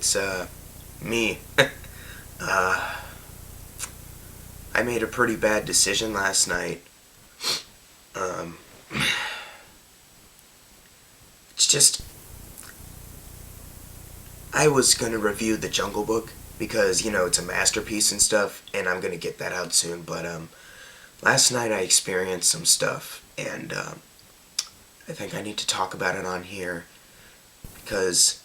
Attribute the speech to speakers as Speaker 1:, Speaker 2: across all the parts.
Speaker 1: it's me. uh, I made a pretty bad decision last night. Um, it's just, I was gonna review The Jungle Book because, it's a masterpiece and stuff, and I'm gonna get that out soon, but, last night I experienced some stuff, and, I think I need to talk about it on here, because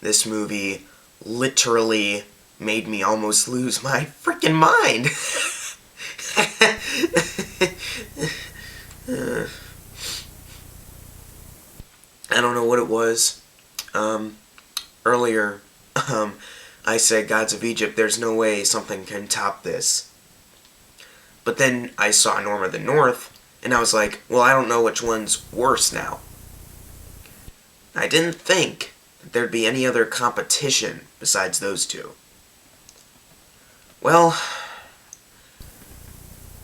Speaker 1: this movie literally made me almost lose my freaking mind. I don't know what it was. Earlier, I said Gods of Egypt, there's no way something can top this. But then I saw Norm of the North, and I was like, well, I don't know which one's worse now. I didn't think that there'd be any other competition besides those two. Well,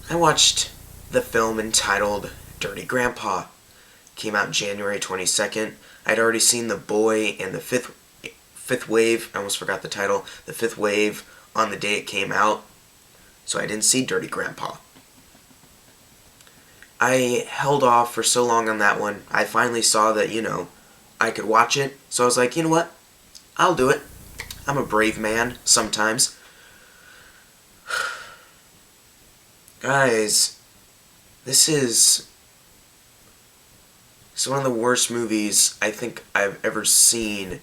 Speaker 1: I watched the film entitled Dirty Grandpa. Came out January 22nd. I'd already seen The Boy and the Fifth Wave. I almost forgot the title. The Fifth Wave on the day it came out. So I didn't see Dirty Grandpa. I held off for so long on that one. I finally saw that, I could watch it. So I was like, you know what? I'll do it. I'm a brave man sometimes. Guys, this is one of the worst movies I think I've ever seen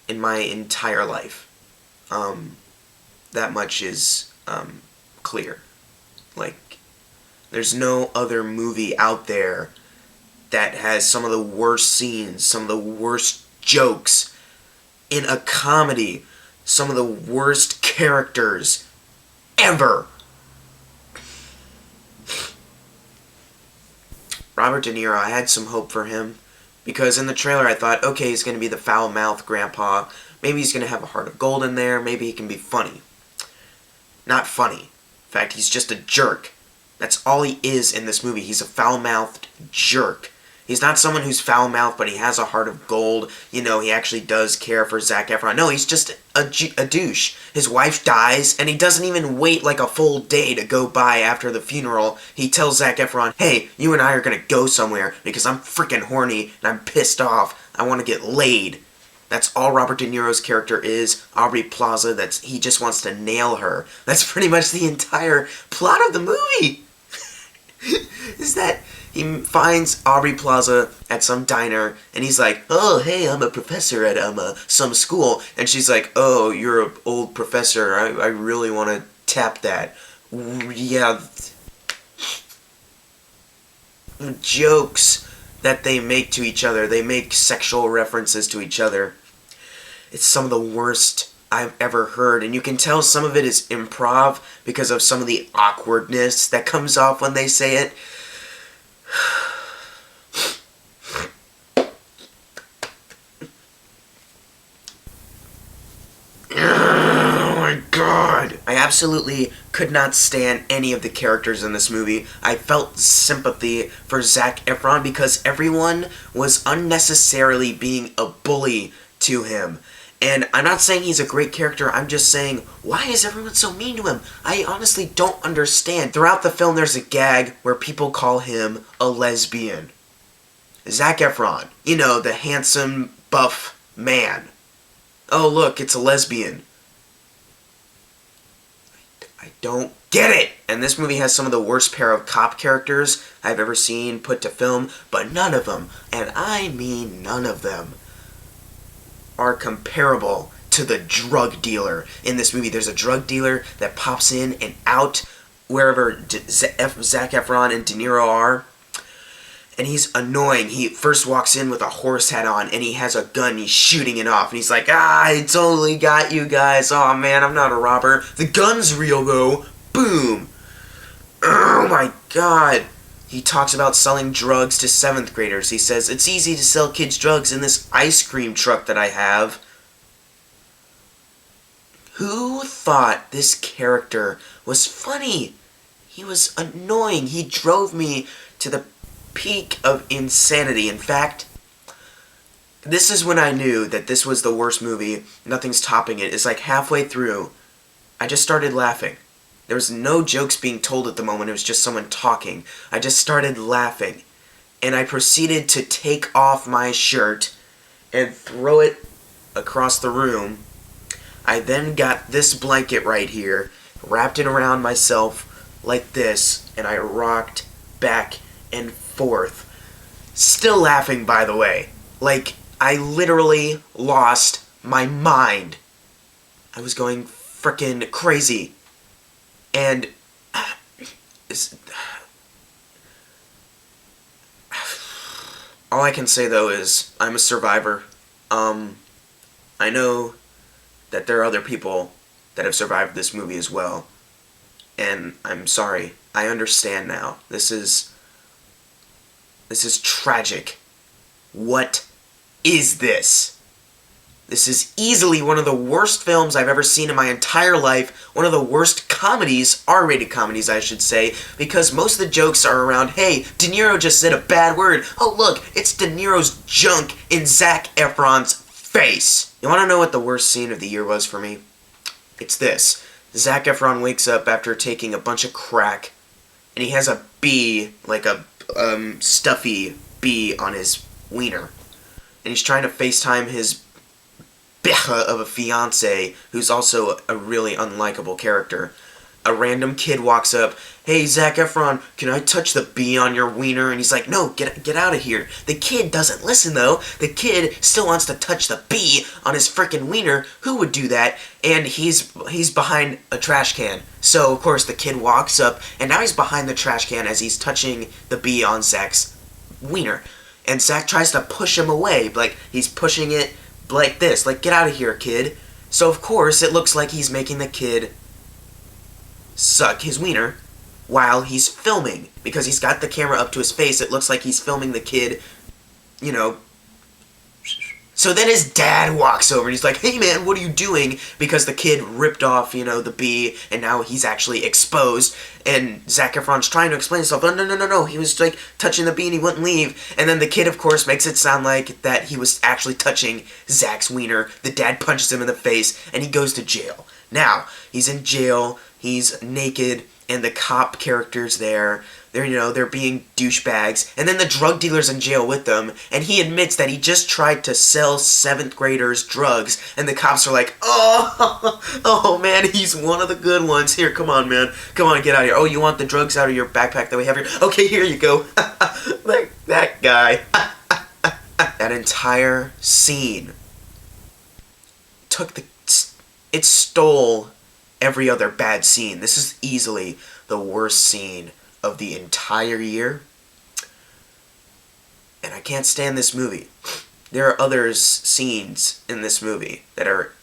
Speaker 1: in my entire life. That much is clear. Like, there's no other movie out there that has some of the worst scenes, some of the worst jokes in a comedy, some of the worst characters ever. Robert De Niro, I had some hope for him, because in the trailer I thought, okay, he's going to be the foul-mouthed grandpa, maybe he's going to have a heart of gold in there, maybe he can be funny. Not funny. In fact, he's just a jerk. That's all he is in this movie. He's a foul-mouthed jerk. He's not someone who's foul-mouthed, but he has a heart of gold. He actually does care for Zac Efron. No, he's just a douche. His wife dies, and he doesn't even wait like a full day to go by after the funeral. He tells Zac Efron, hey, you and I are gonna go somewhere because I'm freaking horny and I'm pissed off. I want to get laid. That's all Robert De Niro's character is. Aubrey Plaza, he just wants to nail her. That's pretty much the entire plot of the movie. Is that he finds Aubrey Plaza at some diner, and he's like, oh, hey, I'm a professor at some school. And she's like, oh, you're an old professor. I really want to tap that. Yeah. Jokes that they make to each other. They make sexual references to each other. It's some of the worst I've ever heard, and you can tell some of it is improv because of some of the awkwardness that comes off when they say it. Oh my god! I absolutely could not stand any of the characters in this movie. I felt sympathy for Zac Efron because everyone was unnecessarily being a bully to him. And I'm not saying he's a great character, I'm just saying, why is everyone so mean to him? I honestly don't understand. Throughout the film, there's a gag where people call him a lesbian. Zac Efron, the handsome, buff man. Oh, look, it's a lesbian. I don't get it! And this movie has some of the worst pair of cop characters I've ever seen put to film, but none of them, and I mean none of them, are comparable to the drug dealer in this movie. There's a drug dealer that pops in and out wherever Zac Efron and De Niro are, and he's annoying. He first walks in with a horse hat on, and he has a gun, he's shooting it off, and he's like, I totally got you guys. Oh man, I'm not a robber. The gun's real though. Boom. Oh my god. He talks about selling drugs to 7th graders. He says, it's easy to sell kids drugs in this ice cream truck that I have. Who thought this character was funny? He was annoying. He drove me to the peak of insanity. In fact, This is when I knew that this was the worst movie. Nothing's topping it. It's like halfway through, I just started laughing. There was no jokes being told at the moment. It was just someone talking. I just started laughing. And I proceeded to take off my shirt and throw it across the room. I then got this blanket right here, wrapped it around myself like this, and I rocked back and forth. Still laughing, by the way. Like, I literally lost my mind. I was going frickin' crazy. And all I can say, though, is I'm a survivor. I know that there are other people that have survived this movie as well. And I'm sorry. I understand now. This is tragic. What is this? This is easily one of the worst films I've ever seen in my entire life. One of the worst comedies, R-rated comedies I should say, because most of the jokes are around, hey, De Niro just said a bad word. Oh look, it's De Niro's junk in Zac Efron's face. You want to know what the worst scene of the year was for me? It's this. Zac Efron wakes up after taking a bunch of crack, and he has a bee, like a stuffy bee on his wiener. And he's trying to FaceTime his becha of a fiance, who's also a really unlikable character. A random kid walks up, hey, Zac Efron, can I touch the bee on your wiener? And he's like, no, get out of here. The kid doesn't listen, though. The kid still wants to touch the bee on his frickin' wiener. Who would do that? And he's behind a trash can. So, of course, the kid walks up, and now he's behind the trash can as he's touching the bee on Zac's wiener. And Zac tries to push him away, like, he's pushing it like this, like, get out of here, kid. So, of course, it looks like he's making the kid suck his wiener while he's filming. Because he's got the camera up to his face, it looks like he's filming the kid, you know. So then his dad walks over and he's like, hey man, what are you doing? Because the kid ripped off, you know, the bee, and now he's actually exposed. And Zac Efron's trying to explain himself. Oh, no. He was, like, touching the bee and he wouldn't leave. And then the kid, of course, makes it sound like that he was actually touching Zac's wiener. The dad punches him in the face and he goes to jail. Now, he's in jail, he's naked, and the cop character's there. They're being douchebags. And then the drug dealer's in jail with them, and he admits that he just tried to sell 7th graders drugs, and the cops are like, oh man, he's one of the good ones. Here, come on, man. Come on, get out of here. Oh, you want the drugs out of your backpack that we have here? Okay, here you go. Like that guy. That entire scene it stole every other bad scene. This is easily the worst scene of the entire year. And I can't stand this movie. There are other scenes in this movie that are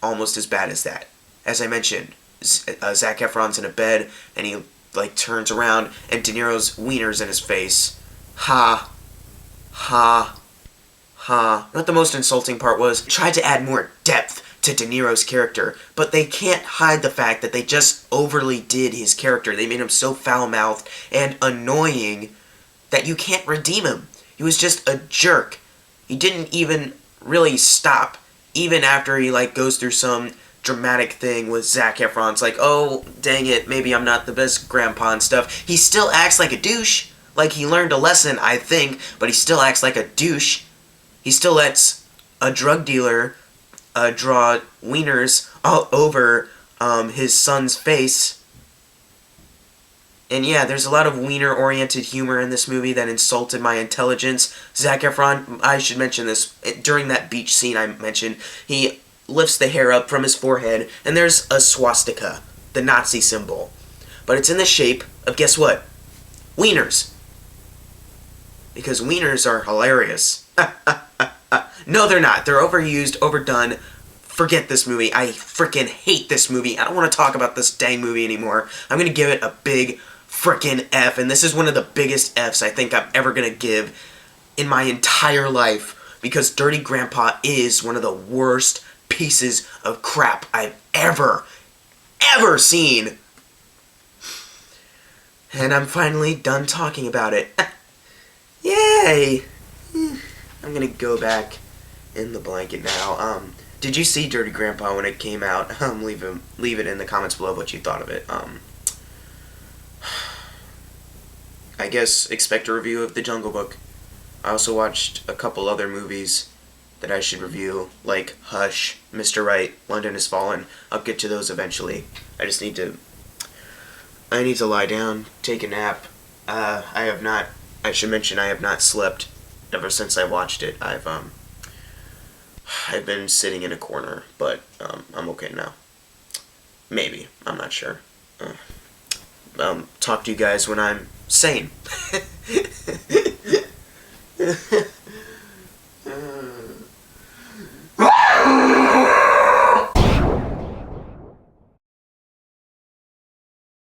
Speaker 1: almost as bad as that. As I mentioned, Zac Efron's in a bed and he, like, turns around and De Niro's wiener's in his face. Ha. Ha. Ha. You know what the most insulting part was? They tried to add more depth to De Niro's character, but they can't hide the fact that they just overly did his character. They made him so foul-mouthed and annoying that you can't redeem him. He was just a jerk. He didn't even really stop, even after he, like, goes through some dramatic thing with Zac Efron. It's like, oh, dang it, maybe I'm not the best grandpa and stuff. He still acts like a douche. Like, he learned a lesson, I think, but he still acts like a douche. He still lets a drug dealer draw wieners all over his son's face. And yeah, there's a lot of wiener-oriented humor in this movie that insulted my intelligence. Zac Efron, I should mention this, during that beach scene I mentioned, he lifts the hair up from his forehead, and there's a swastika, the Nazi symbol. But it's in the shape of, guess what? Wieners. Because wieners are hilarious. No, they're not. They're overused, overdone. Forget this movie. I frickin' hate this movie. I don't want to talk about this dang movie anymore. I'm going to give it a big frickin' F, and this is one of the biggest Fs I think I'm ever going to give in my entire life, because Dirty Grandpa is one of the worst pieces of crap I've ever seen. And I'm finally done talking about it. Yay! I'm going to go back in the blanket now. Did you see Dirty Grandpa when it came out? Leave it in the comments below what you thought of it. I guess expect a review of The Jungle Book. I also watched a couple other movies that I should review, like Hush, Mr. Right, London Has Fallen. I'll get to those eventually. I just need to lie down, take a nap. I should mention I have not slept ever since I watched it. I've been sitting in a corner, but I'm okay now. Maybe, I'm not sure. Talk to you guys when I'm sane.